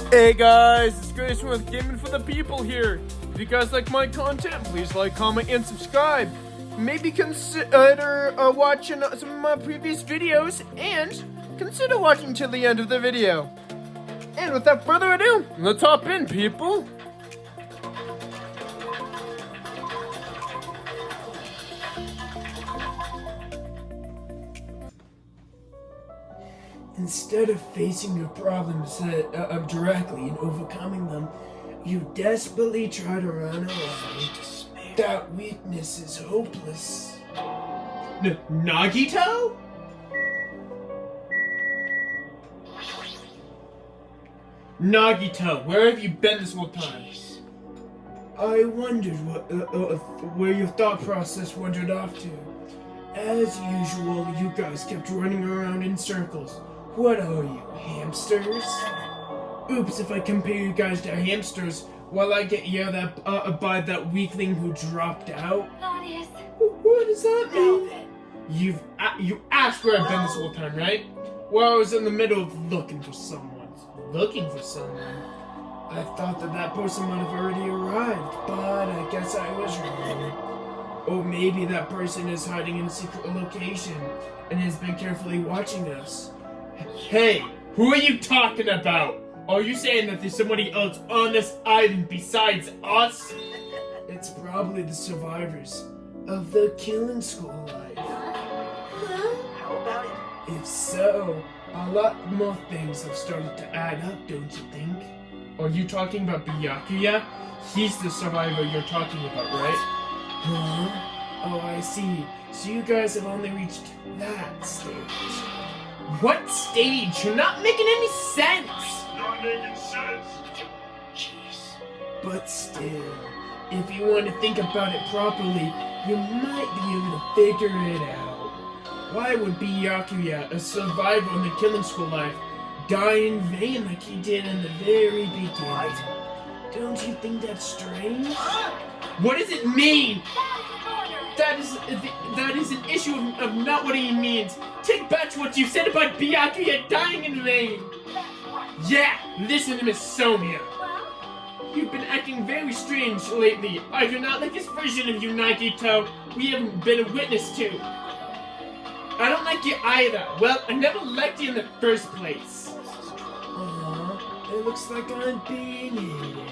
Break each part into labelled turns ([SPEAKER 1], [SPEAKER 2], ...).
[SPEAKER 1] Hey guys, it's Grayson with Gaming for the People here. If you guys like my content, please like, comment, and subscribe. Maybe consider watching some of my previous videos, and consider watching till the end of the video. And without further ado, let's hop in, people.
[SPEAKER 2] Instead of facing your problems directly and overcoming them, you desperately try to run away. That weakness is hopeless.
[SPEAKER 1] Nagito? Nagito, where have you been this whole time?
[SPEAKER 2] I wondered where your thought process wandered off to. As usual, you guys kept running around in circles. What are you, hamsters? Oops, if I compare you guys to hamsters, while I get yelled at by that weakling who dropped out. What does that mean?
[SPEAKER 1] You asked where I've been this whole time, right? Well, I was in the middle of looking for someone. Looking for someone?
[SPEAKER 2] I thought that person might have already arrived, but I guess I was wrong. Or maybe that person is hiding in a secret location and has been carefully watching us.
[SPEAKER 1] Hey, who are you talking about? Are you saying that there's somebody else on this island besides us?
[SPEAKER 2] It's probably the survivors of the killing school life.
[SPEAKER 3] How about it?
[SPEAKER 2] If so, a lot more things have started to add up, don't you think?
[SPEAKER 1] Are you talking about Byakuya? He's the survivor you're talking about, right?
[SPEAKER 2] Huh? Oh, I see. So you guys have only reached that stage.
[SPEAKER 1] What stage? You're not making any sense!
[SPEAKER 3] Not making sense. Jeez.
[SPEAKER 2] But still, if you want to think about it properly, you might be able to figure it out. Why would Byakuya, a survivor in the killing school life, die in vain like he did in the very beginning? Don't you think that's strange?
[SPEAKER 1] What does it mean? That is an issue of not what he means. Take back what you said about Byakuya dying in vain. Yeah, listen to Miss Sonia. You've been acting very strange lately. I do not like this version of you, Nagito. We haven't been a witness to. I don't like you either. Well, I never liked you in the first place.
[SPEAKER 2] It looks like I'm being hated.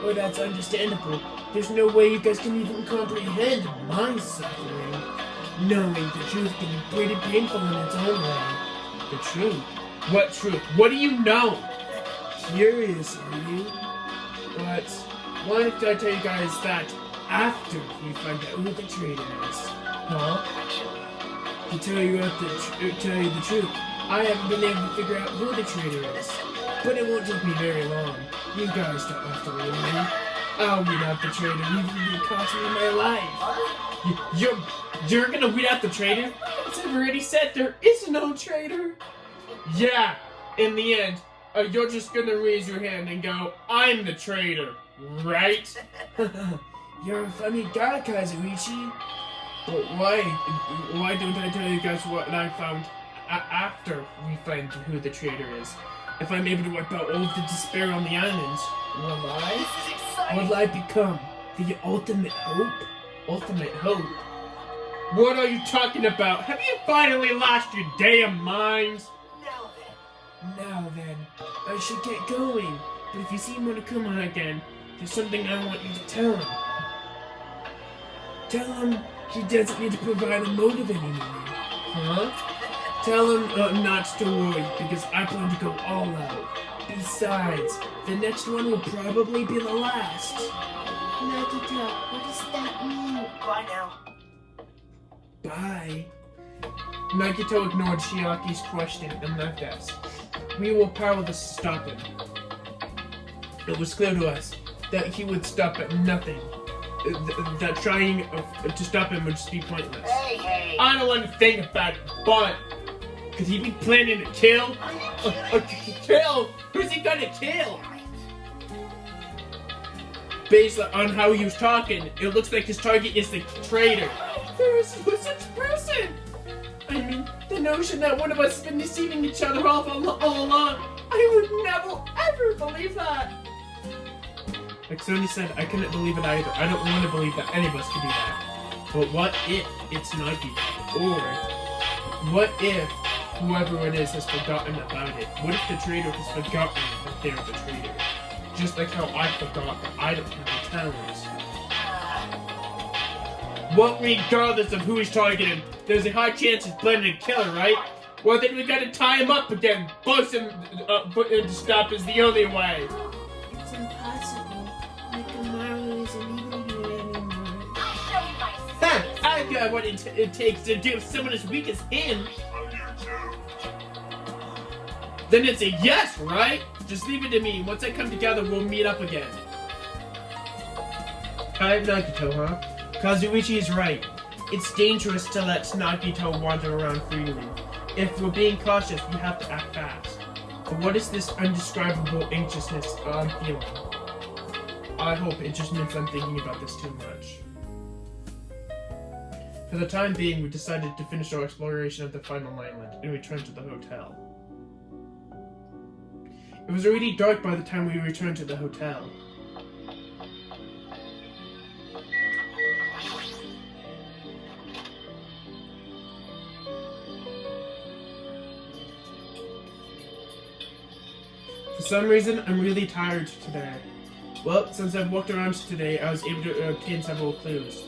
[SPEAKER 2] Oh, that's understandable. There's no way you guys can even comprehend my suffering. Knowing the truth can be pretty painful in its own way.
[SPEAKER 1] The truth? What truth? What do you know?
[SPEAKER 2] Curious, are you? But why don't I tell you guys that after we find out who the traitor is?
[SPEAKER 1] Huh?
[SPEAKER 2] To tell you the truth, I haven't been able to figure out who the traitor is. But it won't take me very long. You guys don't have to worry. I'll weed out the traitor, even if it costs me my life.
[SPEAKER 1] You're gonna weed out the traitor? As I've already said, there is no traitor. Yeah, in the end, you're just gonna raise your hand and go, I'm the traitor, right?
[SPEAKER 2] You're a funny guy, Kazuichi. But why don't I tell you guys what I found after we find who the traitor is? If I'm able to wipe out all of the despair on the island, will I become the ultimate hope?
[SPEAKER 1] Ultimate hope? What are you talking about? Have you finally lost your damn minds?
[SPEAKER 2] Now then, I should get going. But if you see Monokuma again, there's something I want you to tell him. Tell him he doesn't need to provide a motive anymore.
[SPEAKER 1] Huh?
[SPEAKER 2] Tell him not to worry, because I plan to go all out. Besides, the next one will probably be the last.
[SPEAKER 4] Nagito, what does that mean?
[SPEAKER 3] Bye now.
[SPEAKER 2] Bye.
[SPEAKER 1] Nagito ignored Chiaki's question and left us. We were powerless to stop him. It was clear to us that he would stop at nothing. That trying to stop him would just be pointless.
[SPEAKER 3] Hey.
[SPEAKER 1] I don't want to think about it, but could he be planning to kill? Kill? Who's he gonna kill? Based on how he was talking, it looks like his target is the traitor. There is no such person! I mean, the notion that one of us has been deceiving each other all along. I would never, never believe that. Like Sony said, I couldn't believe it either. I don't want to believe that any of us could do that. But what if it's not you? Or what if whoever it is has forgotten about it? What if the traitor has forgotten that they're the traitor? Just like how I forgot that I don't have the talents. Well, regardless of who he's targeting, there's a high chance it's Blended Killer, right? Well, then we gotta tie him up again. Force him to stop is the only way.
[SPEAKER 4] It's impossible. Mikamaru isn't even here anymore.
[SPEAKER 3] I'll show you myself.
[SPEAKER 1] Ha! I got what it takes to do someone as weak as him.
[SPEAKER 3] I'm here too.
[SPEAKER 1] Then it's a yes, right? Just leave it to me. Once I come together, we'll meet up again. Alright, Nagito, huh? Kazuichi is right. It's dangerous to let Nagito wander around freely. If we're being cautious, we have to act fast. But what is this undescribable anxiousness I'm feeling? I hope it just means I'm thinking about this too much. For the time being, we decided to finish our exploration of the final island and return to the hotel. It was already dark by the time we returned to the hotel. For some reason, I'm really tired today. Well, since I've walked around today, I was able to obtain several clues.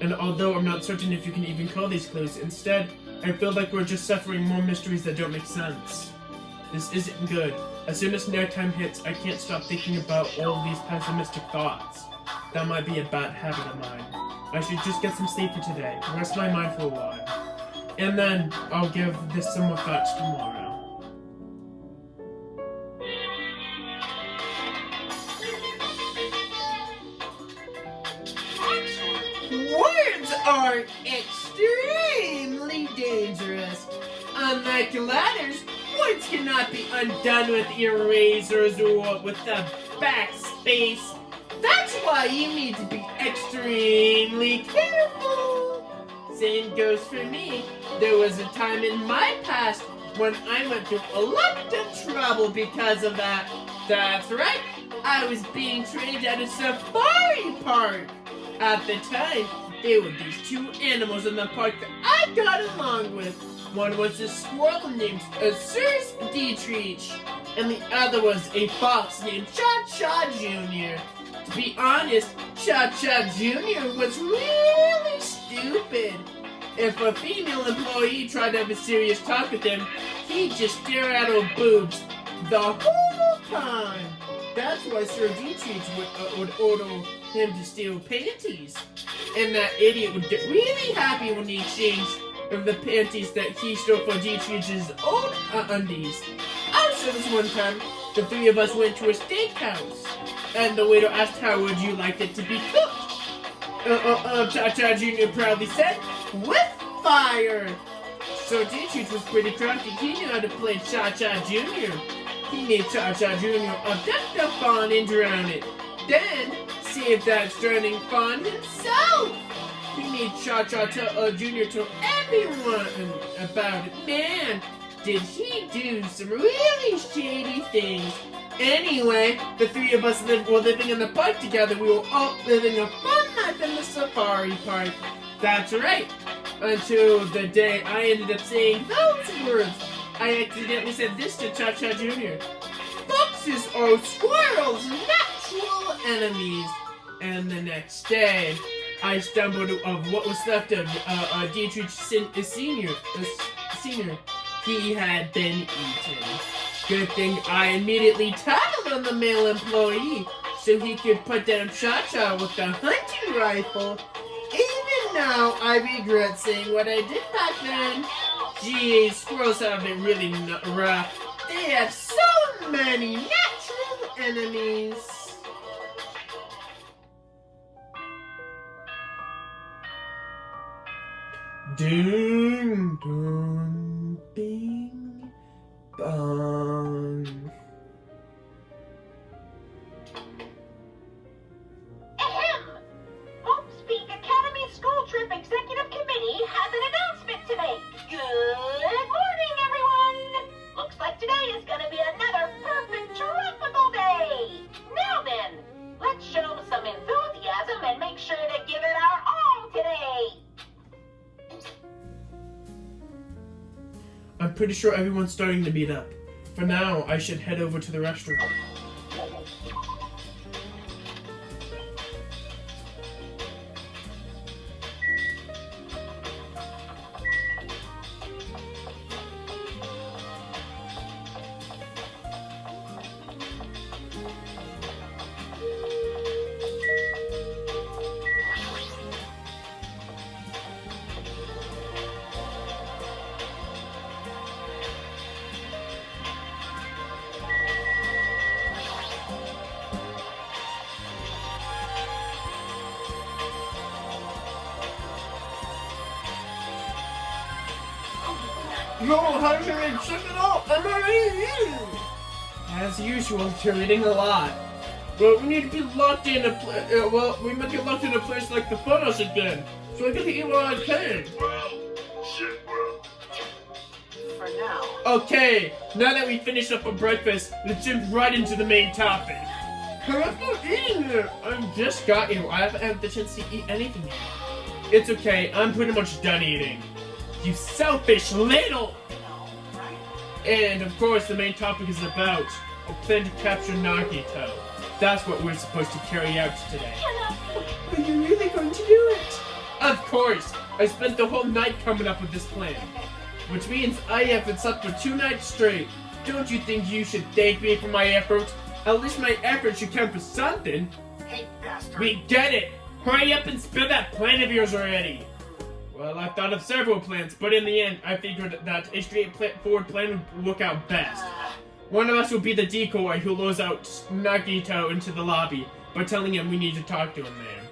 [SPEAKER 1] And although I'm not certain if you can even call these clues, instead, I feel like we're just suffering more mysteries that don't make sense. This isn't good. As soon as nighttime hits, I can't stop thinking about all of these pessimistic thoughts. That might be a bad habit of mine. I should just get some sleep for today, rest my mind for a while. And then, I'll give this some more thoughts tomorrow. Words are extremely dangerous. Unlike ladders, words cannot be undone with erasers or with a backspace. That's why you need to be extremely careful. Same goes for me. There was a time in my past when I went through a lot of trouble because of that. That's right, I was being trained at a safari park. At the time, there were these two animals in the park that I got along with. One was a squirrel named Circe Dietrich, and the other was a fox named Cha-Cha Jr. To be honest, Cha-Cha Jr. was really stupid. If a female employee tried to have a serious talk with him, he'd just stare at her boobs the whole time. That's why Sir Dietrich would order him to steal panties. And that idiot would get really happy when he exchanged the panties that he stole for Dietrich's own undies. Also, this one time, the three of us went to a steakhouse, and the waiter asked how would you like it to be cooked. Cha-Cha Jr. proudly said, with fire! So Dietrich was pretty crafty. He knew how to play Cha-Cha Jr. He made Cha-Cha Jr. abduct a fawn and drown it. Then, saved that drowning fawn himself! He made Cha-Cha Jr. tell everyone about it. Man, did he do some really shady things. Anyway, the three of us were living in the park together. We were all living a fun life in the safari park. That's right. Until the day I ended up saying those words. I accidentally said this to Cha-Cha Jr. Foxes are squirrels' natural enemies. And the next day, I stumbled on what was left of Dietrich Senior. He had been eaten. Good thing I immediately tattled on the male employee so he could put down Cha-Cha with the hunting rifle. Even now, I regret saying what I did back then. Geez, squirrels have it really rough. They have so many natural enemies. Ding dong, bing bong.
[SPEAKER 3] Ahem! Hope's Academy School Trip Executive Committee has an announcement to make. Good morning, everyone! Looks like today is gonna be another perfect tropical day. some enthusiasm and make sure to give it our all today.
[SPEAKER 2] I'm pretty sure everyone's starting to meet up. For now, I should head over to the restaurant.
[SPEAKER 1] Yo, how's your name? Check it out! I'm already in!
[SPEAKER 2] As usual, you're eating a lot.
[SPEAKER 1] Well, we need to be locked in we might get locked in a place like the photos again. So I get to eat while I can.
[SPEAKER 3] For now.
[SPEAKER 1] Okay, now that we finished up our breakfast, let's jump right into the main topic. I'm not eating it!
[SPEAKER 2] I just got you. I haven't had the chance to eat anything yet.
[SPEAKER 1] It's okay, I'm pretty much done eating. You selfish little! And of course, the main topic is about a plan to capture Nagito. That's what we're supposed to carry out today.
[SPEAKER 2] Are you really going to do it?
[SPEAKER 1] Of course! I spent the whole night coming up with this plan. Which means I haven't slept for 2 nights straight. Don't you think you should thank me for my effort? At least my effort should count for something.
[SPEAKER 3] Hey, bastard.
[SPEAKER 1] We get it! Hurry up and spill that plan of yours already! Well, I thought of several plans, but in the end, I figured that a straightforward plan would work out best. One of us will be the decoy who lures out Nagito into the lobby by telling him we need to talk to him there.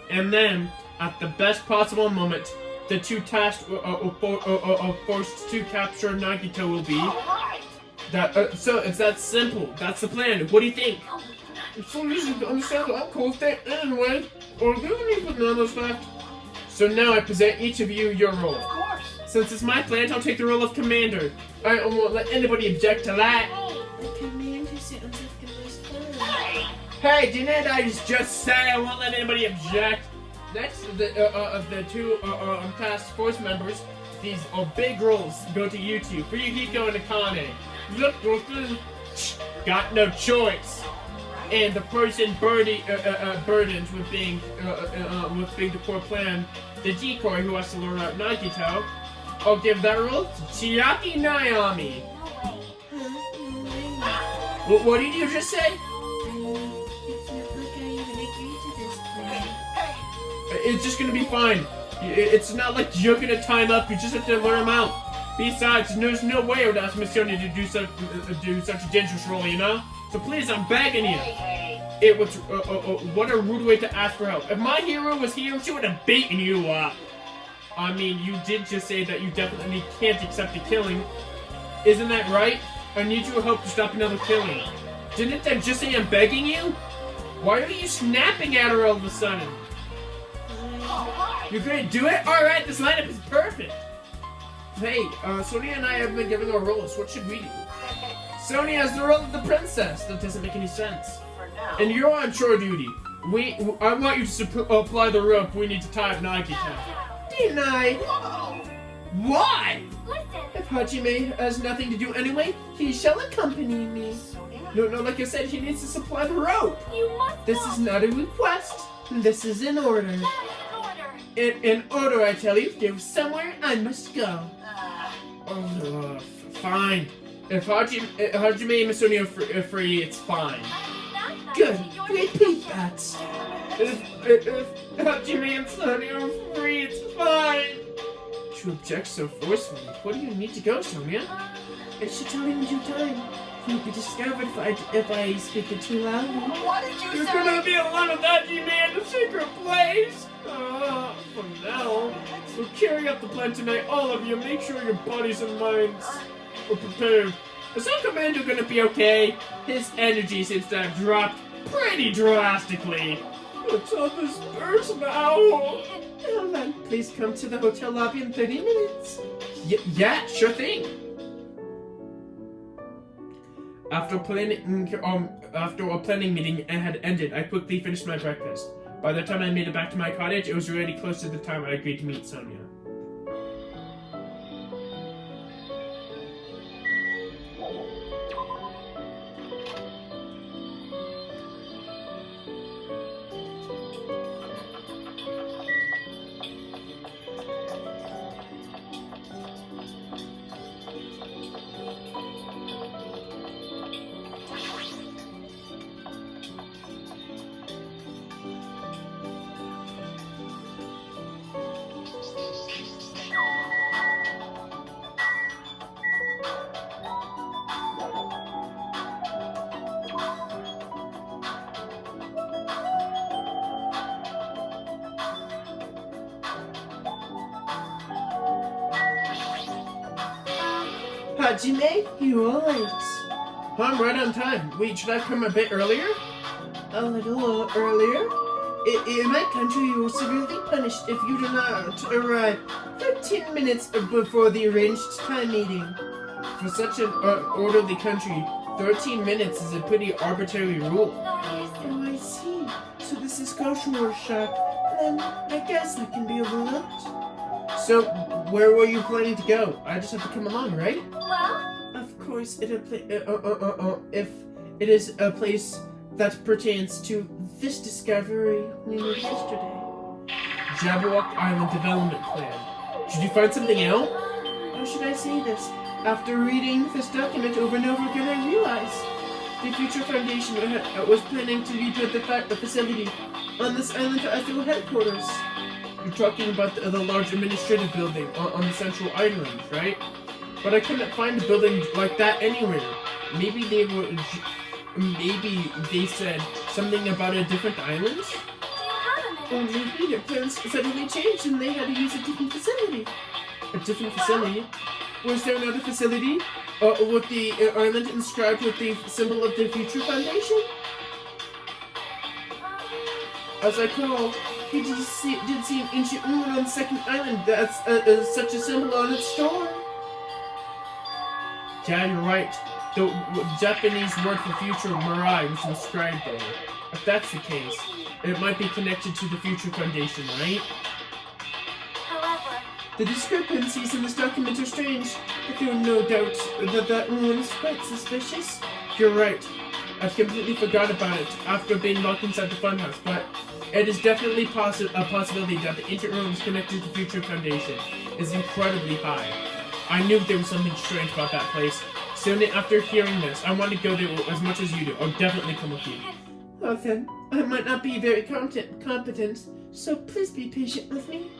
[SPEAKER 1] And then, at the best possible moment, the two tasked forced to capture Nagito will be... so it's that simple. That's the plan. What do you think?
[SPEAKER 2] It's so easy to understand. I'm cool with that anyway. Or do you need bananas left?
[SPEAKER 1] So now I present each of you your role.
[SPEAKER 3] Of course.
[SPEAKER 1] Since it's my plan, I'll take the role of commander. I won't let anybody object to that.
[SPEAKER 4] The commander sounds like the most fun.
[SPEAKER 1] Hey, didn't I just say I won't let anybody object? Next, of the two task force members, these big roles go to you two, Fuyuhiko and Akane. Look, got no choice. And the person burdened with being the core plan, the decoy who has to lure out Nagito, I'll give that role to Chiaki Naomi. What did you just say?
[SPEAKER 4] It's not like I even agreed to this plan.
[SPEAKER 1] It's just gonna be fine. It's not like you're gonna time up. You just have to lure him out. Besides, there's no way I would ask Miss Yoni to do such a dangerous role, you know. So please, I'm begging you. It was what a rude way to ask for help. If my hero was here, she would have beaten you up. I mean, you did just say that you definitely can't accept the killing. Isn't that right? I need your help to stop another killing. Didn't I just say I'm begging you? Why are you snapping at her all of a sudden? You're gonna do it? Alright, this lineup is perfect. Hey, Sonia and I have been giving our roles. What should we do? Sonia has the role of the princess. That doesn't make any sense.
[SPEAKER 3] For now.
[SPEAKER 1] And you're on chore duty. I want you to apply the rope we need to tie up Nagito. Denied. Why? If Hajime has nothing to do anyway, he shall accompany me. No, like I said, he needs to supply the rope.
[SPEAKER 3] You must
[SPEAKER 1] This is not a request. This is an order.
[SPEAKER 3] That is an order.
[SPEAKER 1] In order, I tell you, there's somewhere I must go. Fine. If Hajime and Sonia are free, it's fine. Good. Repeat that. If Hajime and Sonia are free, it's fine. You object so forcefully. What do you need to go, Sonia?
[SPEAKER 4] I should tell him in due time. He'll be discovered if I speak it too loudly.
[SPEAKER 3] What did you
[SPEAKER 1] You're
[SPEAKER 3] say?
[SPEAKER 1] gonna be alone with Hajime in a secret place. For now, we'll carry out the plan tonight. All of you, make sure your bodies and minds are prepared. Is our commander gonna be okay? His energy seems to have dropped pretty drastically. It's on this burst now. Well then, please come to the hotel lobby in 30 minutes. Yeah, sure thing. After a planning meeting had ended, I quickly finished my breakfast. By the time I made it back to my cottage, it was already close to the time I agreed to meet Sonia.
[SPEAKER 4] Hajime, you all late.
[SPEAKER 1] I'm right on time. Wait, should I come a bit earlier?
[SPEAKER 4] A little earlier? In my country, you are severely punished if you do not arrive 13 minutes before the arranged time meeting.
[SPEAKER 1] For such an orderly country, 13 minutes is a pretty arbitrary rule.
[SPEAKER 4] Oh, I see. So this is cultural shock. Then I guess that can be overlooked.
[SPEAKER 1] So, where were you planning to go? I just have to come along, right?
[SPEAKER 3] Well,
[SPEAKER 4] Of course, if it is a place that pertains to this discovery we made yesterday.
[SPEAKER 1] Jabberwock Island Development Plan. Did you find something out?
[SPEAKER 4] How should I say this? After reading this document over and over again, I realized the Future Foundation was planning to rebuild the facility on this island as their headquarters.
[SPEAKER 1] You're talking about the large administrative building on the central island, right? But I couldn't find a building like that anywhere. Maybe they said something about a different island?
[SPEAKER 4] Or maybe their plans suddenly changed and they had to use a different facility.
[SPEAKER 1] A different facility? Was there another facility with the island inscribed with the symbol of the Future Foundation?
[SPEAKER 4] As I recall, he did see an ancient ruin on the second island that's such a symbol on its door.
[SPEAKER 1] Yeah, you're right. The Japanese word for future, Mirai, was inscribed there. If that's the case, it might be connected to the Future Foundation, right?
[SPEAKER 3] however,
[SPEAKER 4] The discrepancies in this document are strange, but there are no doubt that ruin is quite suspicious.
[SPEAKER 1] You're right. I've completely forgot about it after being locked inside the funhouse, but it is definitely a possibility that the ancient ruins connected to the Future Foundation is incredibly high. I knew there was something strange about that place. Soon after hearing this, I want to go there as much as you do. I'll definitely come with you.
[SPEAKER 4] Well then, I might not be very competent, so please be patient with me.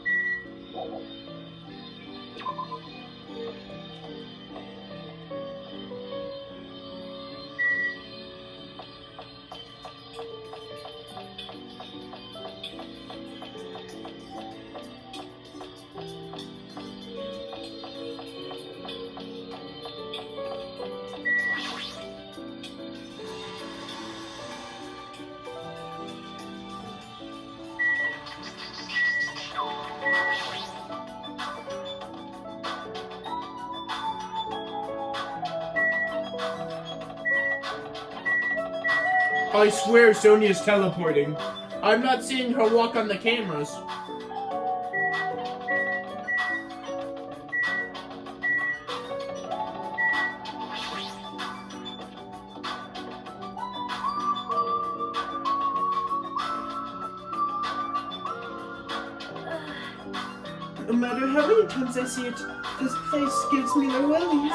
[SPEAKER 1] I swear Sonia's teleporting. I'm not seeing her walk on the cameras.
[SPEAKER 4] No matter how many times I see it, this place gives me the willies.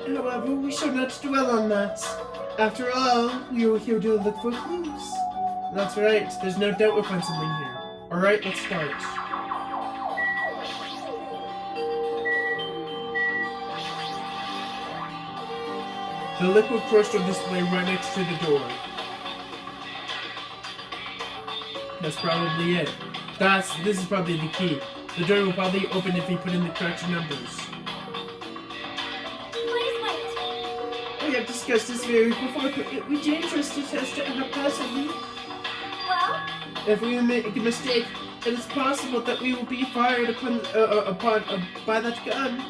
[SPEAKER 4] However, we should not dwell on that. After all, we were here to look for clues.
[SPEAKER 1] That's right. There's no doubt we'll find something here. Alright, let's start. The liquid crystal display right next to the door. That's probably it. This is probably the key. The door will probably open if we put in the correct numbers.
[SPEAKER 3] please wait.
[SPEAKER 4] We have discussed this very before, but it would be dangerous to test it haphazardly.
[SPEAKER 3] Well,
[SPEAKER 4] If we make a mistake, it is possible that we will be fired upon by that gun.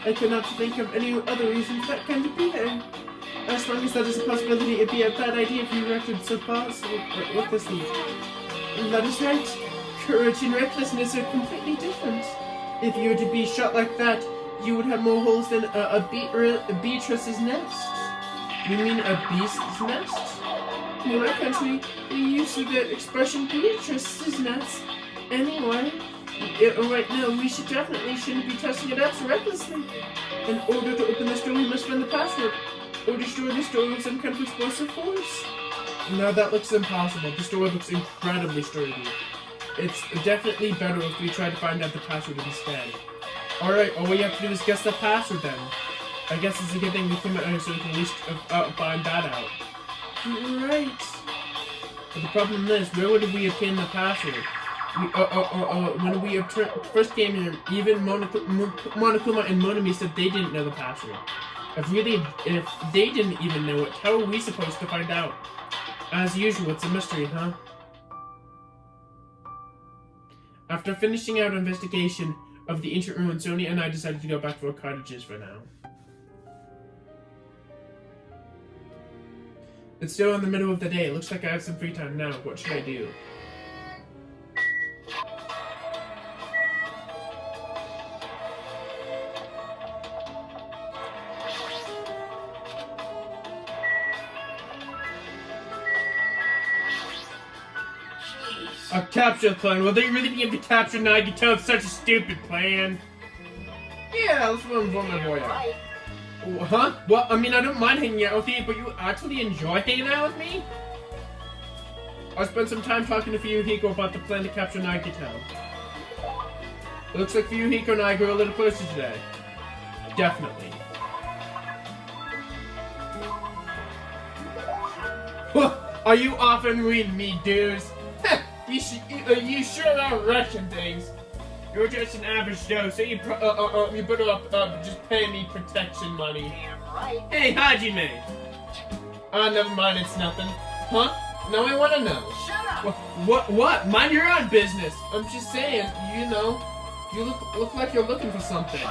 [SPEAKER 4] I cannot think of any other reason for that gun to be there. As long as that is a possibility, it'd be a bad idea if you reacted so recklessly. That is right. Courage and recklessness are completely different. If you were to be shot like that, you would have more holes than a beatrice's nest. You mean a beast's nest? In my country, we use the expression beatrice's nest. Anyway, right now, we shouldn't be testing it out so recklessly. In order to open the store, we must find the password, or destroy the store with some kind of explosive force.
[SPEAKER 2] No, that looks impossible. The store looks incredibly sturdy. It's definitely better if we try to find out the password instead. Alright, all we have to do is guess the password then. I guess it's a good thing we came out here so we can at least find that out.
[SPEAKER 4] Right.
[SPEAKER 2] But the problem is, where would we obtain the password? When we first came here, even Monokuma and Monami said they didn't know the password. If they didn't even know it, how are we supposed to find out? As usual, it's a mystery, huh? After finishing our investigation of the ancient ruins, Sonia and I decided to go back to our cottages for now. It's still in the middle of the day. It looks like I have some free time now. What should I do? A capture plan? Will they really be able to capture Nagito? It's such a stupid plan. Yeah, let's run my boy out. Huh? Well, I mean, I don't mind hanging out with you, but you actually enjoy hanging out with me? I spent some time talking to Fuyuhiko about the plan to capture Nagito. It looks like Fuyuhiko and I grew a little closer today. Definitely. Are you offering me dues? You sure are rushing things. You're just an average Joe, so you better just pay me protection money.
[SPEAKER 3] Damn right.
[SPEAKER 2] Hey, Hajime! Never mind, it's nothing. Huh? Now I wanna know.
[SPEAKER 3] Shut up.
[SPEAKER 2] What? Mind your own business. I'm just saying, you know, you look like you're looking for something.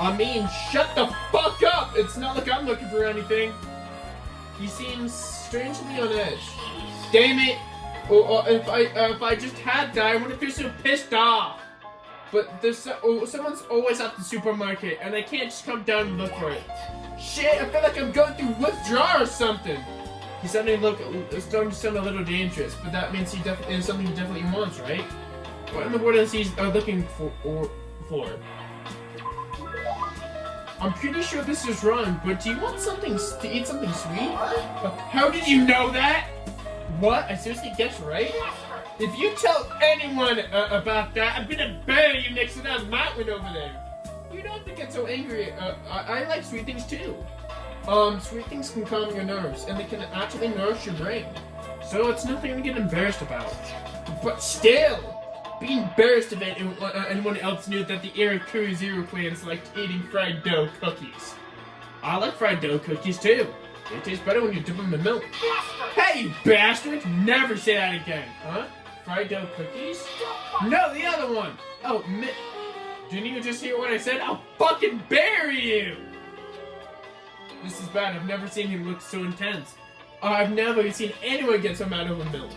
[SPEAKER 2] I mean, shut the fuck up! It's not like I'm looking for anything. He seems strangely on edge. Damn it! If I just had that, I wouldn't feel so pissed off. But there's someone's always at the supermarket, and I can't just come down and look for it. Shit, I feel like I'm going through withdrawal or something. He's starting to sound a little dangerous, but that means it's something he definitely wants, right? What in the world is he looking for? I'm pretty sure this is wrong, but do you want to eat something sweet? How did you know that? What? I seriously guessed right? If you tell anyone about that, I'm gonna bury you next to that mountain over there. You don't have to get so angry. I like sweet things too. Sweet things can calm your nerves, and they can actually nourish your brain. So it's nothing to get embarrassed about. But still, be embarrassed if anyone else knew that the Irakuri Zero clans liked eating fried dough cookies. I like fried dough cookies too. They taste better when you dip them in milk. Hey, you bastards! Never say that again, huh? Fried dough cookies? No, the other one! Oh, didn't you just hear what I said? I'll fucking bury you! This is bad. I've never seen him look so intense. I've never seen anyone get so mad over milk.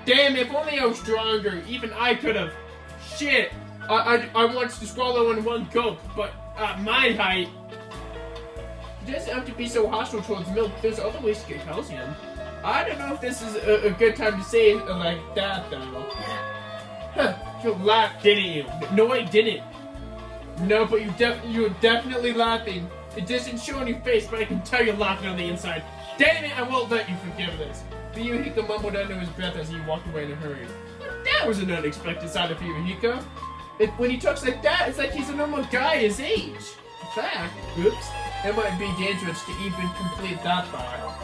[SPEAKER 2] Damn, if only I was stronger. Even I could have. Shit! I wanted to swallow in one gulp, but at my height... It doesn't have to be so hostile towards milk. There's other ways to get calcium. I don't know if this is a good time to say it like that, though. Huh, you laughed, didn't you? No, I didn't. No, but you were definitely laughing. It doesn't show on your face, but I can tell you're laughing on the inside. Damn it, I won't let you forgive this. Fuyuhiko mumbled under his breath as he walked away in a hurry. That was an unexpected side of Fuyuhiko. When he talks like that, it's like he's a normal guy his age. In fact, oops, it might be dangerous to even complete that thought.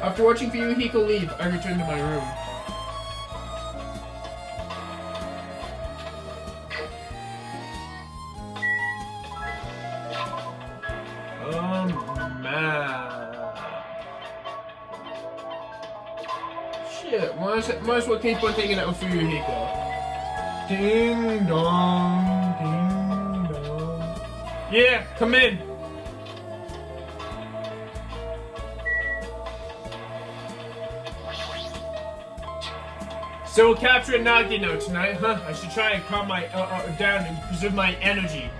[SPEAKER 2] After watching Fuyuhiko leave, I returned to my room. Shit, might as well keep on taking it with Fuyuhiko. Ding dong, ding dong.
[SPEAKER 1] Yeah, come in. So we'll capture a Nagino tonight, huh? I should try and calm my down and preserve my energy.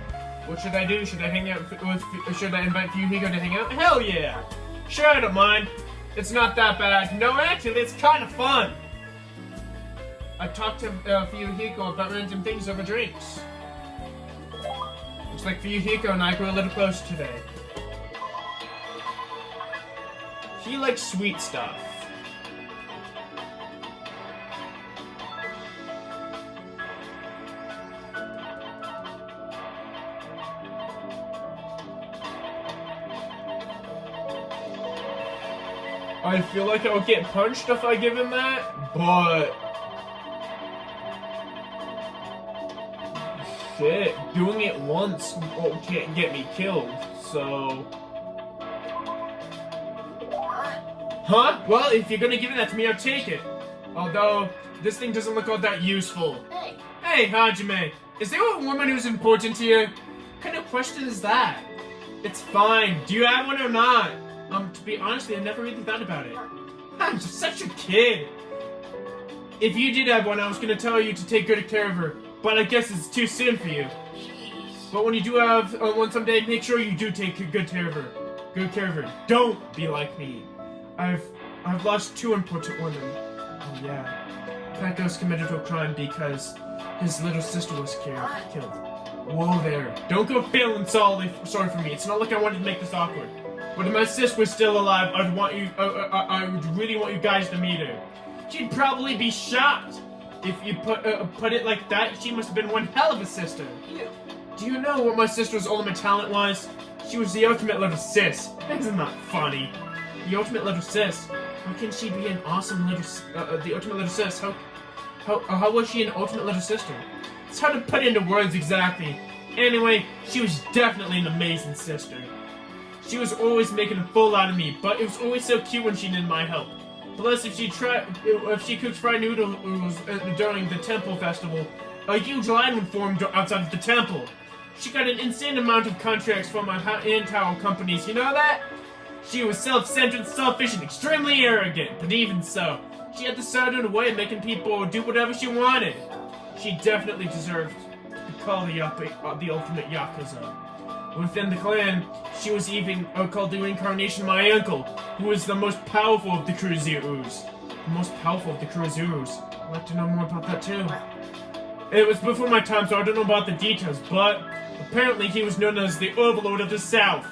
[SPEAKER 1] What should I do? Should I hang out with? Should I invite Fuyuhiko to hang out? Hell yeah! Sure, I don't mind. It's not that bad. No, actually, it's kind of fun. I talked to Fuyuhiko about random things over drinks. Looks like Fuyuhiko and I grew a little closer today. He likes sweet stuff. I feel like I would get punched if I give him that, but... Shit, doing it once can't get me killed, so... Huh? Well, if you're gonna give that to me, I'll take it. Although, this thing doesn't look all that useful.
[SPEAKER 3] Hey.
[SPEAKER 1] Hey, Hajime, is there a woman who's important to you? What kind of question is that? It's fine. Do you have one or not? To be honest, I never really thought about it. I'm just such a kid. If you did have one, I was gonna tell you to take good care of her, but I guess it's too soon for you.
[SPEAKER 3] Jeez.
[SPEAKER 1] But when you do have one someday, make sure you do take good care of her. Good care of her. Don't be like me. I've lost 2 important women. Oh yeah. Paco's committed a crime because his little sister was killed. Whoa there. Don't go feeling sorry for me. It's not like I wanted to make this awkward. But if my sis was still alive, I would really want you guys to meet her. She'd probably be shocked. If you put it like that, she must have been one hell of a sister. Do you know what my sister's ultimate talent was? She was the ultimate little sis. Isn't that funny? The ultimate little sis. How can she be an awesome little the ultimate little sis? How was she an ultimate little sister? It's hard to put into words exactly. Anyway, she was definitely an amazing sister. She was always making a fool out of me, but it was always so cute when she needed my help. Plus, if she cooked fried noodles during the temple festival, a huge line would form outside of the temple. She got an insane amount of contracts from my hand-towel companies, you know that? She was self-centered, selfish, and extremely arrogant, but even so, she had the certain way of making people do whatever she wanted. She definitely deserved to be called the ultimate Yakuza. Within the clan, she was even called the reincarnation of my uncle, who was the most powerful of the Kurozurus. The most powerful of the Kurozurus. I'd like to know more about that too. It was before my time, so I don't know about the details, but apparently he was known as the Overlord of the South.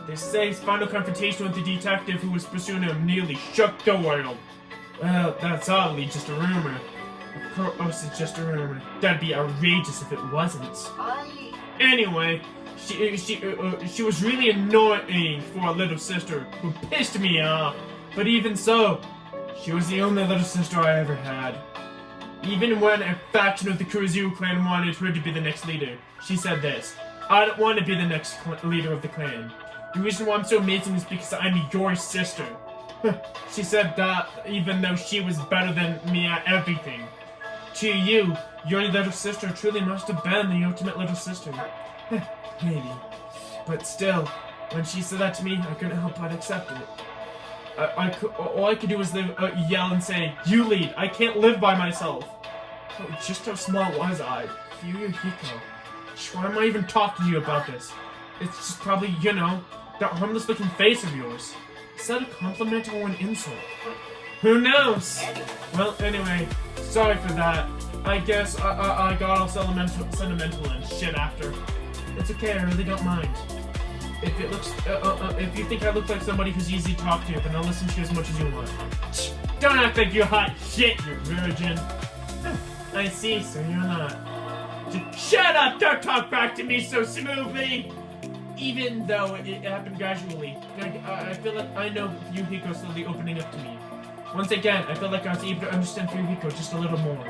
[SPEAKER 1] They say his final confrontation with the detective who was pursuing him nearly shook the world. Well, that's oddly just a rumor. Of course it's just a rumor. That'd be outrageous if it wasn't. Anyway, she was really annoying for a little sister who pissed me off. But even so, she was the only little sister I ever had. Even when a faction of the Kurozuru clan wanted her to be the next leader, she said this: I don't want to be the next leader of the clan. The reason why I'm so amazing is because I'm your sister. She said that even though she was better than me at everything. To you, your little sister truly must have been the ultimate little sister. Maybe. But still, when she said that to me, I couldn't help but accept it. All I could do was yell and say, "You lead, I can't live by myself." Oh, just how small was I? Fuyuhiko. Why am I even talking to you about this? It's just probably, you know, that harmless looking face of yours. Is that a compliment or an insult? Who knows? Well, anyway, sorry for that. I guess I got all sentimental and shit after. It's okay, I really don't mind. If it looks, if you think I look like somebody who's easy to talk to, then I'll listen to you as much as you want. Don't act like you're hot shit, you virgin. I see, so you're not. Just shut up! Don't talk back to me so smoothly! Even though it happened gradually, I feel like I know Fuyuhiko slowly opening up to me. Once again, I feel like I was able to understand Fuyuhiko just a little more.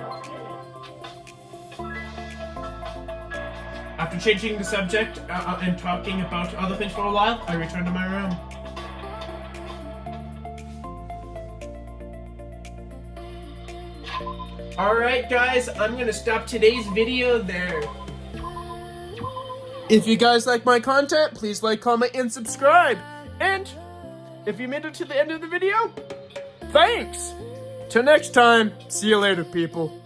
[SPEAKER 1] After changing the subject and talking about other things for a while, I returned to my room. Alright guys, I'm gonna stop today's video there.
[SPEAKER 2] If you guys like my content, please like, comment, and subscribe. And if you made it to the end of the video, thanks. Till next time, see you later, people.